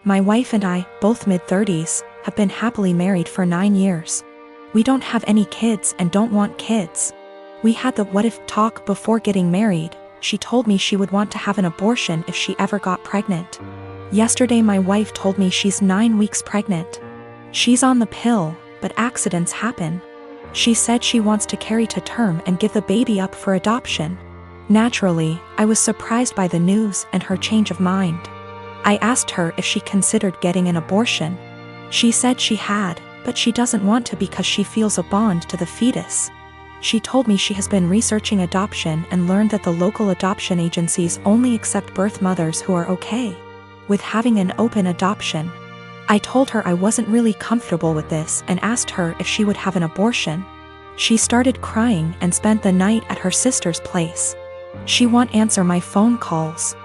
My wife and I, both mid-30s, have been happily married for 9 years. We don't have any kids and don't want kids. We had the what-if talk before getting married. She told me she would want to have an abortion if she ever got pregnant. Yesterday my wife told me she's 9 weeks pregnant. She's on the pill, but accidents happen. She said she wants to carry to term and give the baby up for adoption. Naturally, I was surprised by the news and her change of mind. I asked her if she considered getting an abortion. She said she had, but she doesn't want to because she feels a bond to the fetus. She told me she has been researching adoption and learned that the local adoption agencies only accept birth mothers who are okay with having an open adoption. I told her I wasn't really comfortable with this and asked her if she would have an abortion. She started crying and spent the night at her sister's place. She won't answer my phone calls.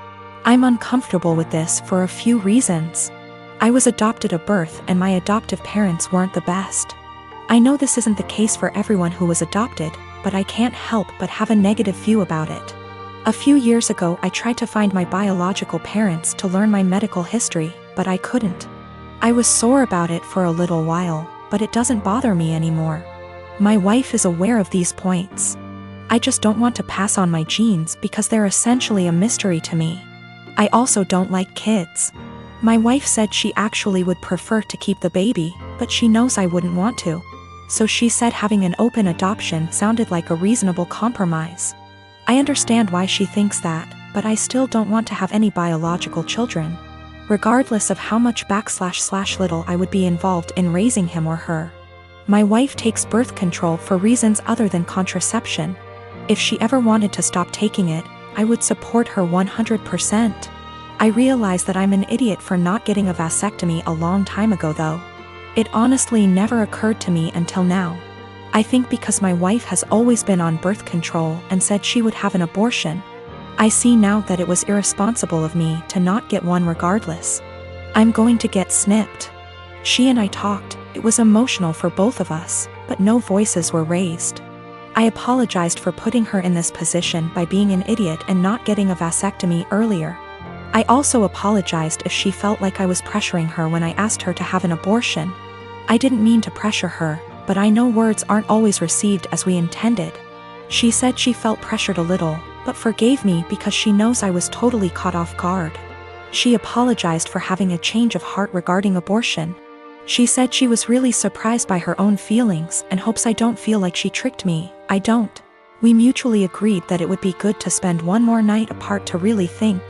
I'm uncomfortable with this for a few reasons. I was adopted at birth and my adoptive parents weren't the best. I know this isn't the case for everyone who was adopted, but I can't help but have a negative view about it. A few years ago I tried to find my biological parents to learn my medical history, but I couldn't. I was sore about it for a little while, but it doesn't bother me anymore. My wife is aware of these points. I just don't want to pass on my genes because they're essentially a mystery to me. I also don't like kids. My wife said she actually would prefer to keep the baby, but she knows I wouldn't want to. So she said having an open adoption sounded like a reasonable compromise. I understand why she thinks that, but I still don't want to have any biological children, regardless of how much / little I would be involved in raising him or her. My wife takes birth control for reasons other than contraception. If she ever wanted to stop taking it, I would support her 100%. I realize that I'm an idiot for not getting a vasectomy a long time ago though. It honestly never occurred to me until now. I think because my wife has always been on birth control and said she would have an abortion. I see now that it was irresponsible of me to not get one regardless. I'm going to get snipped. She and I talked, it was emotional for both of us, but no voices were raised. I apologized for putting her in this position by being an idiot and not getting a vasectomy earlier. I also apologized if she felt like I was pressuring her when I asked her to have an abortion. I didn't mean to pressure her, but I know words aren't always received as we intended. She said she felt pressured a little, but forgave me because she knows I was totally caught off guard. She apologized for having a change of heart regarding abortion. She said she was really surprised by her own feelings and hopes I don't feel like she tricked me. I don't. We mutually agreed that it would be good to spend one more night apart to really think.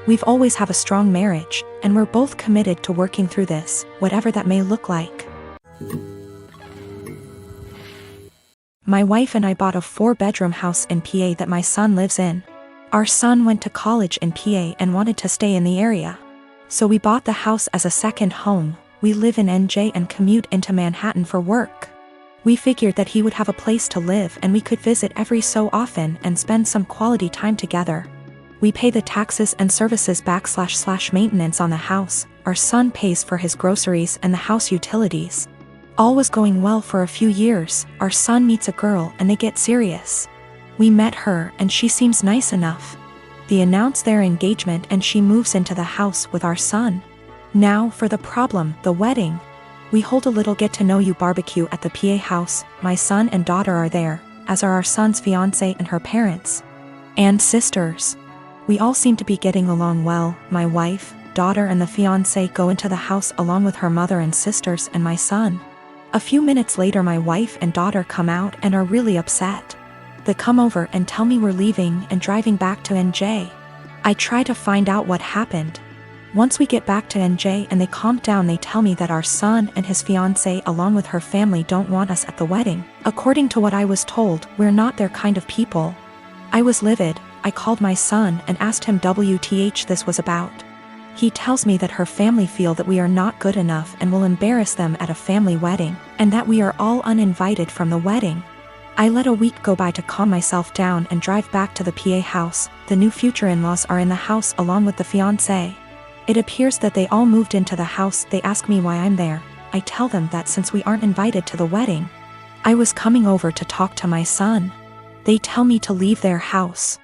We've always have a strong marriage, and we're both committed to working through this, whatever that may look like. My wife and I bought a 4-bedroom house in PA that my son lives in. Our son went to college in PA and wanted to stay in the area. So we bought the house as a second home. We live in NJ and commute into Manhattan for work. We figured that he would have a place to live and we could visit every so often and spend some quality time together. We pay the taxes and services / maintenance on the house. Our son pays for his groceries and the house utilities. All was going well for a few years. Our son meets a girl and they get serious. We met her and she seems nice enough. They announce their engagement and she moves into the house with our son. Now for the problem, the wedding. We hold a little get-to-know-you barbecue at the PA house. My son and daughter are there, as are our son's fiancé and her parents. And sisters. We all seem to be getting along well. My wife, daughter and the fiancé go into the house along with her mother and sisters and my son. A few minutes later my wife and daughter come out and are really upset. They come over and tell me we're leaving and driving back to NJ. I try to find out what happened. Once we get back to NJ and they calm down, they tell me that our son and his fiancée along with her family don't want us at the wedding. According to what I was told, we're not their kind of people. I was livid. I called my son and asked him WTH this was about. He tells me that her family feel that we are not good enough and will embarrass them at a family wedding, and that we are all uninvited from the wedding. I let a week go by to calm myself down and drive back to the PA house. The new future in-laws are in the house along with the fiancé. It appears that they all moved into the house. They ask me why I'm there. I tell them that since we aren't invited to the wedding, I was coming over to talk to my son. They tell me to leave their house.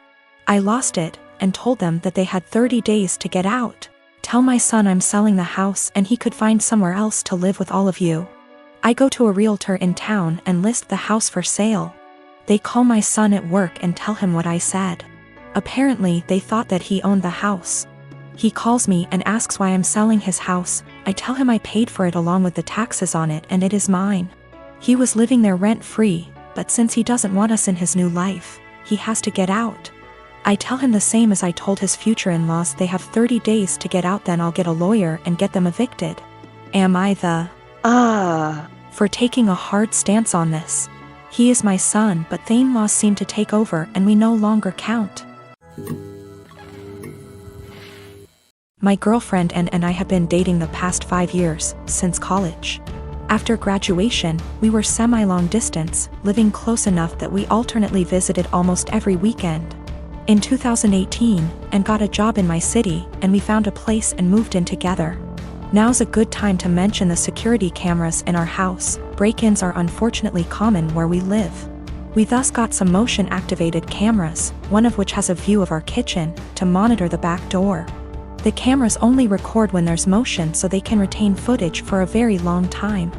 I lost it and told them that they had 30 days to get out. Tell my son I'm selling the house and he could find somewhere else to live with all of you. I go to a realtor in town and list the house for sale. They call my son at work and tell him what I said. Apparently they thought that he owned the house. He calls me and asks why I'm selling his house. I tell him I paid for it along with the taxes on it and it is mine. He was living there rent-free, but since he doesn't want us in his new life, he has to get out. I tell him the same as I told his future in-laws, they have 30 days to get out, then I'll get a lawyer and get them evicted. Am I the for taking a hard stance on this? He is my son, but the in-laws seem to take over and we no longer count. My girlfriend and I have been dating the past 5 years, since college. After graduation, we were semi-long distance, living close enough that we alternately visited almost every weekend. In 2018, and got a job in my city, and we found a place and moved in together. Now's a good time to mention the security cameras in our house. Break-ins are unfortunately common where we live. We thus got some motion-activated cameras, one of which has a view of our kitchen, to monitor the back door. The cameras only record when there's motion so they can retain footage for a very long time.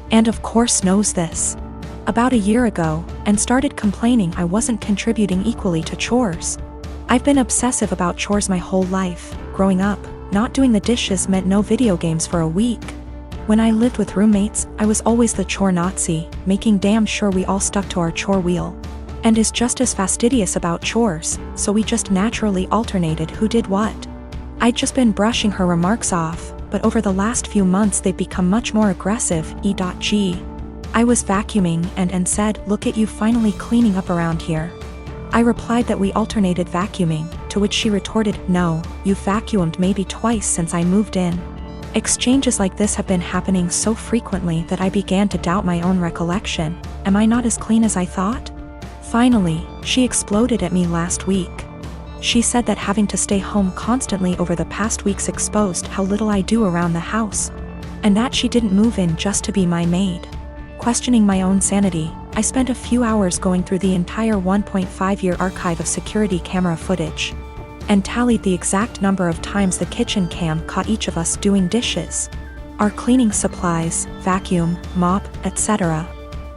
And of course knows this. About a year ago, and started complaining I wasn't contributing equally to chores. I've been obsessive about chores my whole life. Growing up, not doing the dishes meant no video games for a week. When I lived with roommates, I was always the chore Nazi, making damn sure we all stuck to our chore wheel. And is just as fastidious about chores, so we just naturally alternated who did what. I'd just been brushing her remarks off, but over the last few months they've become much more aggressive. E.g. I was vacuuming and said, "Look at you finally cleaning up around here." I replied that we alternated vacuuming, to which she retorted, "No, you've vacuumed maybe twice since I moved in." Exchanges like this have been happening so frequently that I began to doubt my own recollection. Am I not as clean as I thought? Finally, she exploded at me last week. She said that having to stay home constantly over the past weeks exposed how little I do around the house, and that she didn't move in just to be my maid. Questioning my own sanity, I spent a few hours going through the entire 1.5-year archive of security camera footage, and tallied the exact number of times the kitchen cam caught each of us doing dishes. Our cleaning supplies, vacuum, mop, etc.,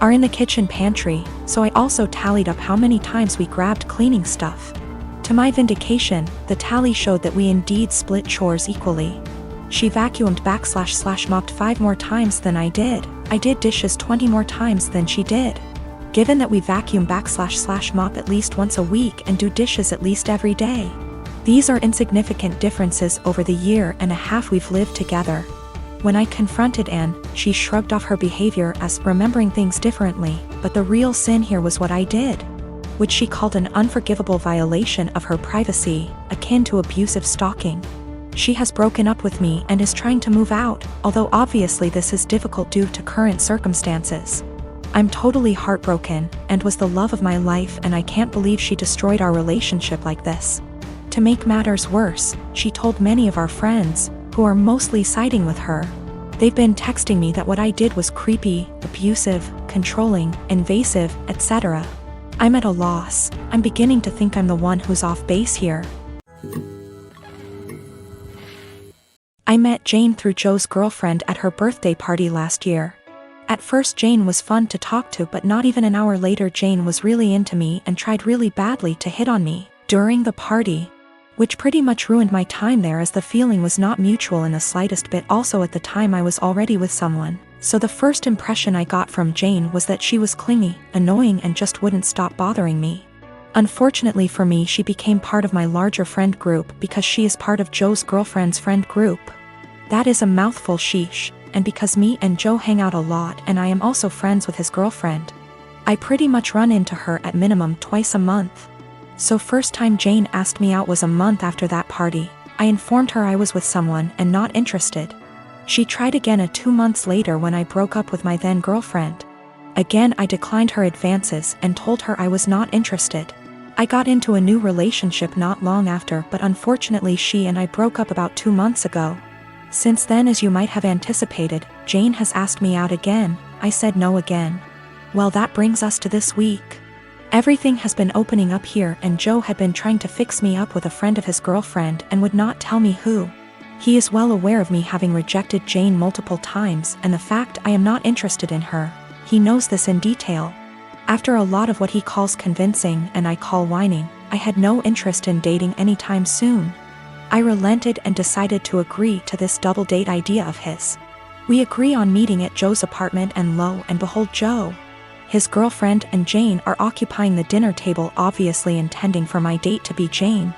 are in the kitchen pantry, so I also tallied up how many times we grabbed cleaning stuff. To my vindication, the tally showed that we indeed split chores equally. She vacuumed / mopped 5 more times than I did. I did dishes 20 more times than she did. Given that we vacuum / mop at least once a week and do dishes at least every day, these are insignificant differences over the year and a half we've lived together. When I confronted Anne, she shrugged off her behavior as remembering things differently, but the real sin here was what I did, which she called an unforgivable violation of her privacy, akin to abusive stalking. She has broken up with me and is trying to move out, although obviously this is difficult due to current circumstances. I'm totally heartbroken, and was the love of my life, and I can't believe she destroyed our relationship like this. To make matters worse, she told many of our friends, who are mostly siding with her. They've been texting me that what I did was creepy, abusive, controlling, invasive, etc. I'm at a loss. I'm beginning to think I'm the one who's off base here. I met Jane through Joe's girlfriend at her birthday party last year. At first Jane was fun to talk to, but not even an hour later Jane was really into me and tried really badly to hit on me during the party, which pretty much ruined my time there as the feeling was not mutual in the slightest bit. Also at the time I was already with someone, so the first impression I got from Jane was that she was clingy, annoying, and just wouldn't stop bothering me. Unfortunately for me, she became part of my larger friend group because she is part of Joe's girlfriend's friend group. That is a mouthful, sheesh, and because me and Joe hang out a lot and I am also friends with his girlfriend, I pretty much run into her at minimum twice a month. So first time Jane asked me out was a month after that party. I informed her I was with someone and not interested. She tried again 2 months later when I broke up with my then girlfriend. Again I declined her advances and told her I was not interested. I got into a new relationship not long after, but unfortunately she and I broke up about 2 months ago. Since then, as you might have anticipated, Jane has asked me out again. I said no again. Well, that brings us to this week. Everything has been opening up here, and Joe had been trying to fix me up with a friend of his girlfriend and would not tell me who. He is well aware of me having rejected Jane multiple times and the fact I am not interested in her. He knows this in detail. After a lot of what he calls convincing and I call whining, I had no interest in dating anytime soon. I relented and decided to agree to this double date idea of his. We agree on meeting at Joe's apartment and lo and behold, Joe, his girlfriend and Jane are occupying the dinner table, obviously intending for my date to be Jane.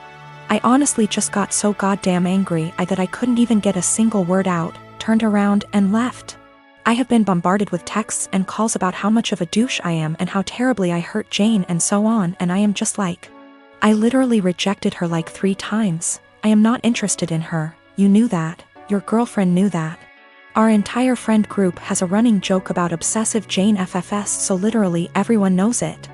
I honestly just got so goddamn angry that I couldn't even get a single word out, turned around and left. I have been bombarded with texts and calls about how much of a douche I am and how terribly I hurt Jane and so on, and I am just like, I literally rejected her like 3 times. I am not interested in her. You knew that. Your girlfriend knew that. Our entire friend group has a running joke about obsessive Jane FFS, so literally everyone knows it.